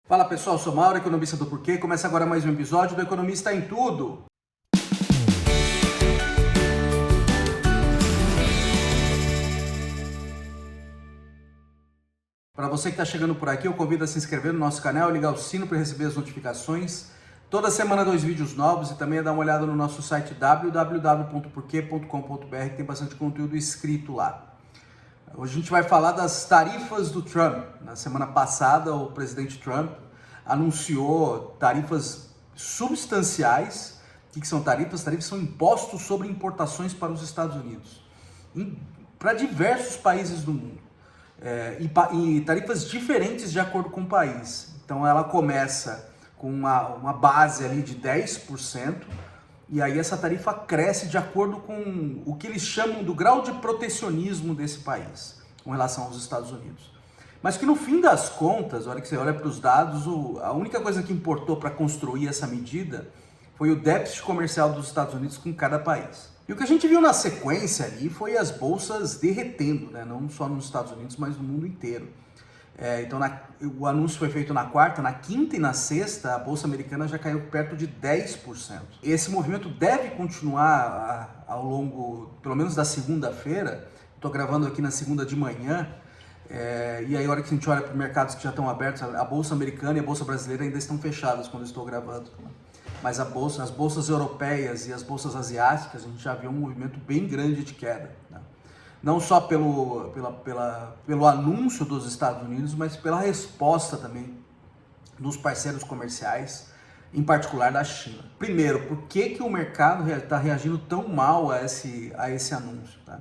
Fala pessoal, sou Mauro, economista do Porquê. Começa agora mais um episódio do Economista em Tudo. Para você que está chegando por aqui, eu convido a se inscrever no nosso canal e ligar o sino para receber as notificações. Toda semana 2 vídeos novos e também dar uma olhada no nosso site www.porquê.com.br, que tem bastante conteúdo escrito lá. Hoje a gente vai falar das tarifas do Trump. Na semana passada, o presidente Trump anunciou tarifas substanciais. O que são tarifas? Tarifas são impostos sobre importações para os Estados Unidos, para diversos países do mundo, e tarifas diferentes de acordo com o país. Então ela começa com uma base ali de 10%, e aí essa tarifa cresce de acordo com o que eles chamam do grau de protecionismo desse país com relação aos Estados Unidos. Mas que no fim das contas, a hora que você olha para os dados, a única coisa que importou para construir essa medida foi o déficit comercial dos Estados Unidos com cada país. E o que a gente viu na sequência ali foi as bolsas derretendo, né? Não só nos Estados Unidos, mas no mundo inteiro. Então o anúncio foi feito na quarta, na quinta e na sexta, a bolsa americana já caiu perto de 10%. Esse movimento deve continuar ao longo, pelo menos da segunda-feira. Estou gravando aqui na segunda de manhã. E aí, a hora que a gente olha para mercados que já estão abertos, a bolsa americana e a bolsa brasileira ainda estão fechadas quando eu estou gravando. Mas as bolsas europeias e as bolsas asiáticas, a gente já viu um movimento bem grande de queda, né? Não só pelo anúncio dos Estados Unidos, mas pela resposta também dos parceiros comerciais, em particular da China. Primeiro, por que o mercado está reagindo tão mal a esse anúncio, tá?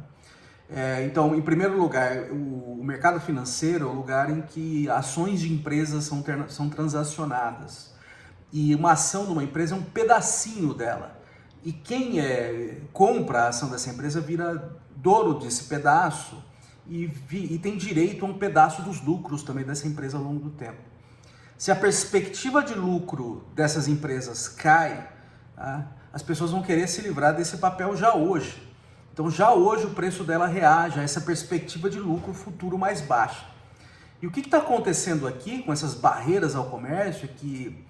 Então, em primeiro lugar, o mercado financeiro é o lugar em que ações de empresas são transacionadas. E uma ação de uma empresa é um pedacinho dela. E quem compra a ação dessa empresa vira dono desse pedaço e tem direito a um pedaço dos lucros também dessa empresa ao longo do tempo. Se a perspectiva de lucro dessas empresas cai, tá, as pessoas vão querer se livrar desse papel já hoje. Então já hoje o preço dela reage a essa perspectiva de lucro futuro mais baixa. E o que está acontecendo aqui com essas barreiras ao comércio é que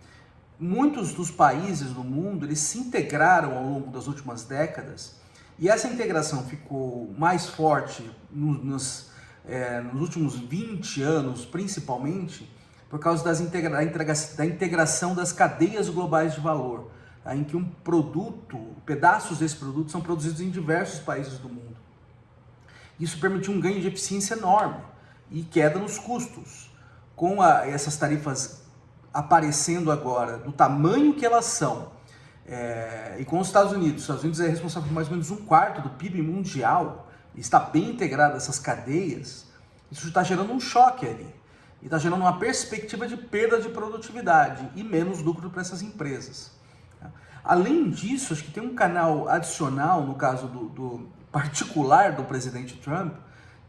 muitos dos países do mundo eles se integraram ao longo das últimas décadas, e essa integração ficou mais forte nos últimos 20 anos, principalmente por causa da integração das cadeias globais de valor, em que pedaços desse produto são produzidos em diversos países do mundo. Isso permitiu um ganho de eficiência enorme e queda nos custos. Com essas tarifas aparecendo agora, do tamanho que elas são, e com os Estados Unidos é responsável por mais ou menos 1/4 do PIB mundial, está bem integrado essas cadeias, isso está gerando um choque ali, e está gerando uma perspectiva de perda de produtividade e menos lucro para essas empresas. Além disso, acho que tem um canal adicional, no caso do particular do presidente Trump,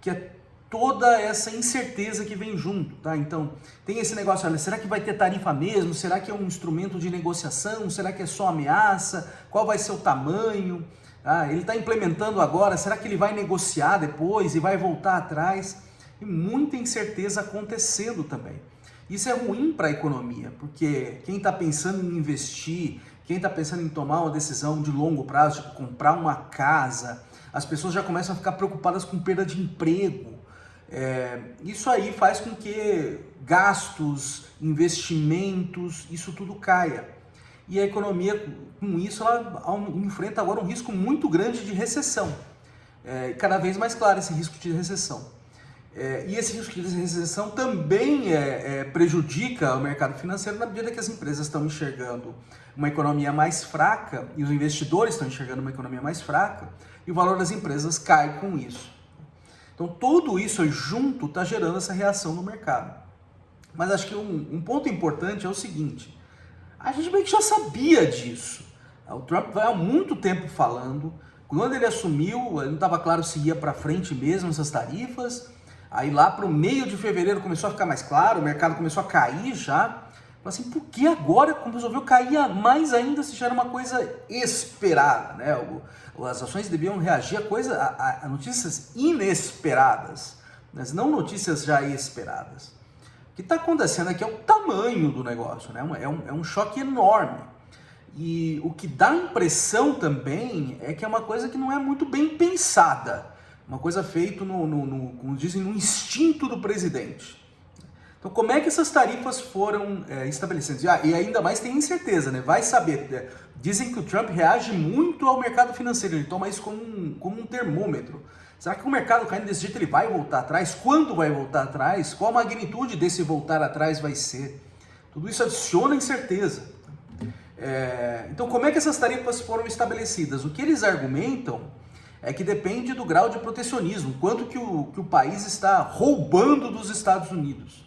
que é toda essa incerteza que vem junto, tá? Então, tem esse negócio, olha, será que vai ter tarifa mesmo? Será que é um instrumento de negociação? Será que é só ameaça? Qual vai ser o tamanho? Ele está implementando agora, será que ele vai negociar depois e vai voltar atrás? E muita incerteza acontecendo também. Isso é ruim para a economia, porque quem está pensando em investir, quem está pensando em tomar uma decisão de longo prazo, tipo comprar uma casa, as pessoas já começam a ficar preocupadas com perda de emprego. Isso aí faz com que gastos, investimentos, isso tudo caia. E a economia, com isso, ela enfrenta agora um risco muito grande de recessão. Cada vez mais claro esse risco de recessão. E esse risco de recessão também prejudica o mercado financeiro na medida que as empresas estão enxergando uma economia mais fraca e os investidores estão enxergando uma economia mais fraca e o valor das empresas cai com isso. Então tudo isso junto está gerando essa reação no mercado. Mas acho que um ponto importante é o seguinte, a gente meio que já sabia disso. O Trump vai há muito tempo falando, quando ele assumiu, não estava claro se ia para frente mesmo essas tarifas. Aí lá para o meio de fevereiro começou a ficar mais claro, o mercado começou a cair já. Assim, por que agora resolveu cair mais ainda se já era uma coisa esperada, né? As ações deviam reagir a notícias inesperadas, mas não notícias já esperadas. O que está acontecendo aqui é o tamanho do negócio, né? É um choque enorme. E o que dá a impressão também é que é uma coisa que não é muito bem pensada. Uma coisa feita, como dizem, no instinto do presidente. Então, como é que essas tarifas foram estabelecidas? E ainda mais tem incerteza, né? Vai saber. Dizem que o Trump reage muito ao mercado financeiro, ele toma isso como um termômetro. Será que o mercado caindo desse jeito ele vai voltar atrás? Quando vai voltar atrás? Qual a magnitude desse voltar atrás vai ser? Tudo isso adiciona incerteza. Então, como é que essas tarifas foram estabelecidas? O que eles argumentam é que depende do grau de protecionismo, quanto que o país está roubando dos Estados Unidos.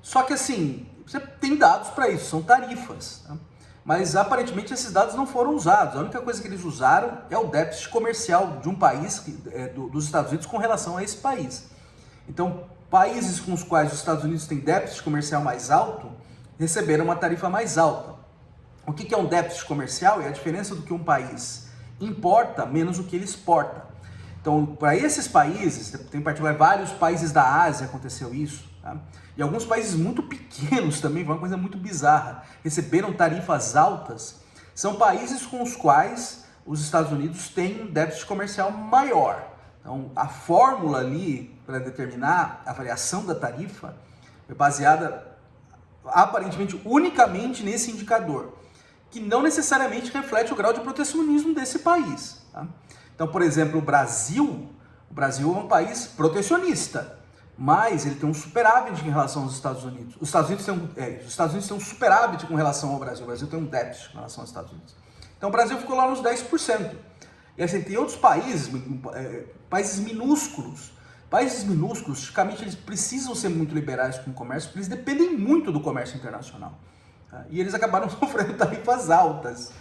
Só que assim, você tem dados para isso, são tarifas, tá? Mas aparentemente esses dados não foram usados. A única coisa que eles usaram é o déficit comercial de um país, dos Estados Unidos, com relação a esse país. Então, países com os quais os Estados Unidos têm déficit comercial mais alto, receberam uma tarifa mais alta. O que é um déficit comercial? É a diferença do que um país importa menos o que ele exporta. Então, para esses países, tem em particular vários países da Ásia aconteceu isso, tá? E alguns países muito pequenos também, foi uma coisa muito bizarra, receberam tarifas altas, são países com os quais os Estados Unidos têm um déficit comercial maior. Então, a fórmula ali para determinar a variação da tarifa é baseada aparentemente unicamente nesse indicador, que não necessariamente reflete o grau de protecionismo desse país, tá? Então, por exemplo, o Brasil é um país protecionista, mas ele tem um superávit em relação aos Estados Unidos. Os Estados Unidos têm um superávit com relação ao Brasil. O Brasil tem um déficit com relação aos Estados Unidos. Então o Brasil ficou lá nos 10%. E assim, tem outros países, países minúsculos. Países minúsculos, tipicamente, eles precisam ser muito liberais com o comércio, porque eles dependem muito do comércio internacional. Tá? E eles acabaram sofrendo tarifas altas.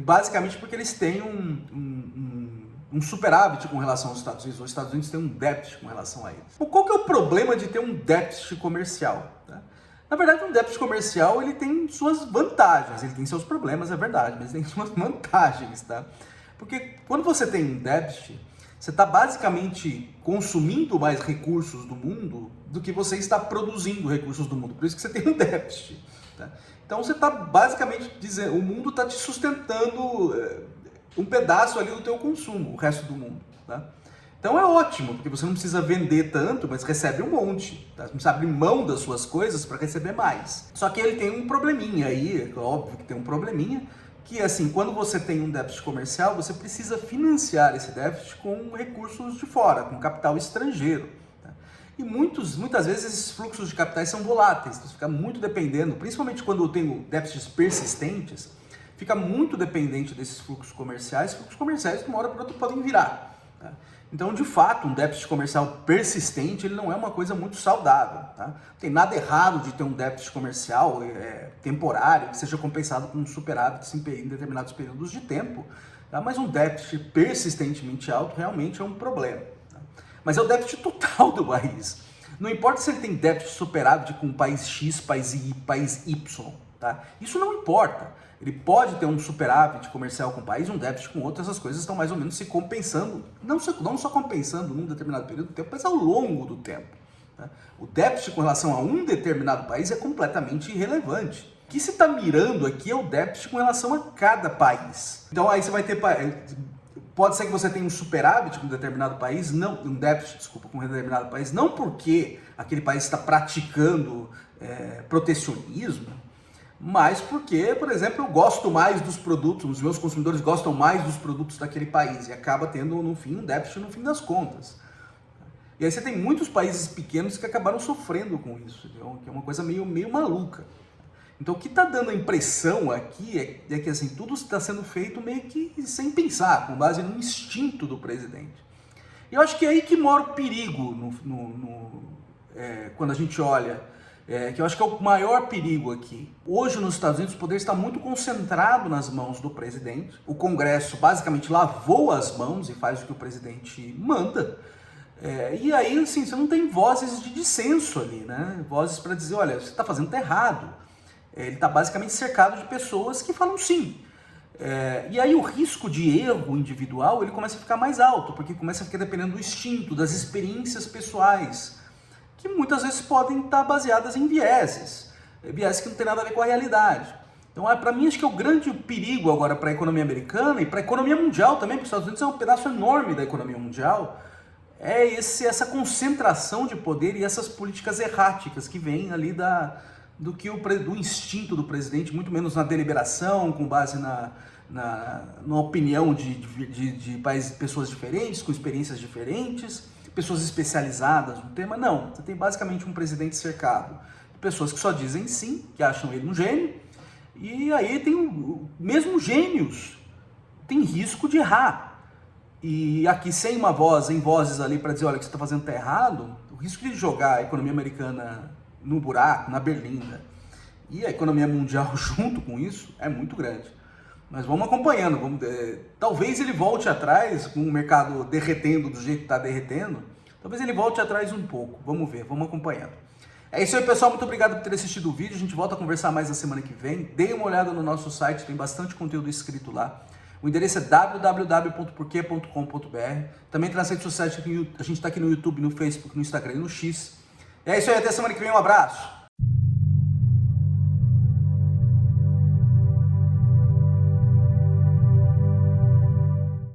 Basicamente porque eles têm um superávit com relação aos Estados Unidos. Os Estados Unidos têm um déficit com relação a eles. Então, qual que é o problema de ter um déficit comercial? Tá? Na verdade, um déficit comercial ele tem suas vantagens, ele tem seus problemas, é verdade, mas tem suas vantagens, tá? Porque quando você tem um déficit, você está basicamente consumindo mais recursos do mundo do que você está produzindo recursos do mundo. Por isso que você tem um déficit, tá? Então você está basicamente dizendo, o mundo está te sustentando um pedaço ali do teu consumo, o resto do mundo, tá? Então é ótimo, porque você não precisa vender tanto, mas recebe um monte, tá? Você não precisa abrir mão das suas coisas para receber mais. Só que ele tem um probleminha aí, óbvio que tem um probleminha, que assim, quando você tem um déficit comercial, você precisa financiar esse déficit com recursos de fora, com capital estrangeiro. Tá? E muitas vezes esses fluxos de capitais são voláteis, então você fica muito dependendo, principalmente quando eu tenho déficits persistentes, fica muito dependente desses fluxos comerciais de uma hora para outra podem virar. Tá? Então, de fato, um déficit comercial persistente ele não é uma coisa muito saudável. Tá? Não tem nada errado de ter um déficit comercial temporário que seja compensado com um superávit em determinados períodos de tempo, tá? Mas um déficit persistentemente alto realmente é um problema. Tá? Mas é o déficit total do país. Não importa se ele tem déficit superávit com país X, país Y. Tá? Isso não importa. Ele pode ter um superávit comercial com o país, um déficit com outro, essas coisas estão mais ou menos se compensando, não só compensando num determinado período do tempo, mas ao longo do tempo. Tá? O déficit com relação a um determinado país é completamente irrelevante. O que se está mirando aqui é o déficit com relação a cada país. Então aí você vai ter... Pode ser que você tenha um superávit com um determinado país, um déficit, com um determinado país, não porque aquele país está praticando protecionismo, mas porque, por exemplo, eu gosto mais dos produtos, os meus consumidores gostam mais dos produtos daquele país e acaba tendo, no fim, um déficit no fim das contas. E aí você tem muitos países pequenos que acabaram sofrendo com isso, que é uma coisa meio maluca. Então o que está dando a impressão aqui é que assim, tudo está sendo feito meio que sem pensar, com base no instinto do presidente. E eu acho que é aí que mora o perigo quando a gente olha, que eu acho que é o maior perigo aqui. Hoje nos Estados Unidos o poder está muito concentrado nas mãos do presidente. O Congresso basicamente lavou as mãos e faz o que o presidente manda. E aí assim, você não tem vozes de dissenso ali, né? Vozes para dizer, olha, você está fazendo errado. Ele está basicamente cercado de pessoas que falam sim. E aí o risco de erro individual ele começa a ficar mais alto, porque começa a ficar dependendo do instinto, das experiências pessoais, que muitas vezes podem estar baseadas em vieses que não tem nada a ver com a realidade. Então, para mim, acho que é o grande perigo agora para a economia americana e para a economia mundial também, porque os Estados Unidos é um pedaço enorme da economia mundial, essa concentração de poder e essas políticas erráticas que vêm ali do instinto do presidente, muito menos na deliberação, com base na opinião de pessoas diferentes, com experiências diferentes, pessoas especializadas no tema. Não, você tem basicamente um presidente cercado de pessoas que só dizem sim, que acham ele um gênio, e aí mesmo gênios tem risco de errar. E aqui sem uma voz, em vozes ali para dizer, olha, o que você está fazendo está errado, o risco de jogar a economia americana no buraco, na berlinda, e a economia mundial junto com isso é muito grande. Mas vamos acompanhando, talvez ele volte atrás, com o mercado derretendo do jeito que está derretendo, talvez ele volte atrás um pouco, vamos ver, vamos acompanhando. É isso aí, pessoal, muito obrigado por ter assistido o vídeo, a gente volta a conversar mais na semana que vem. Dê uma olhada no nosso site, tem bastante conteúdo escrito lá. O endereço é www.porquê.com.br. Também tem nas redes sociais, a gente está aqui no YouTube, no Facebook, no Instagram e no X. É isso aí, até semana que vem, um abraço!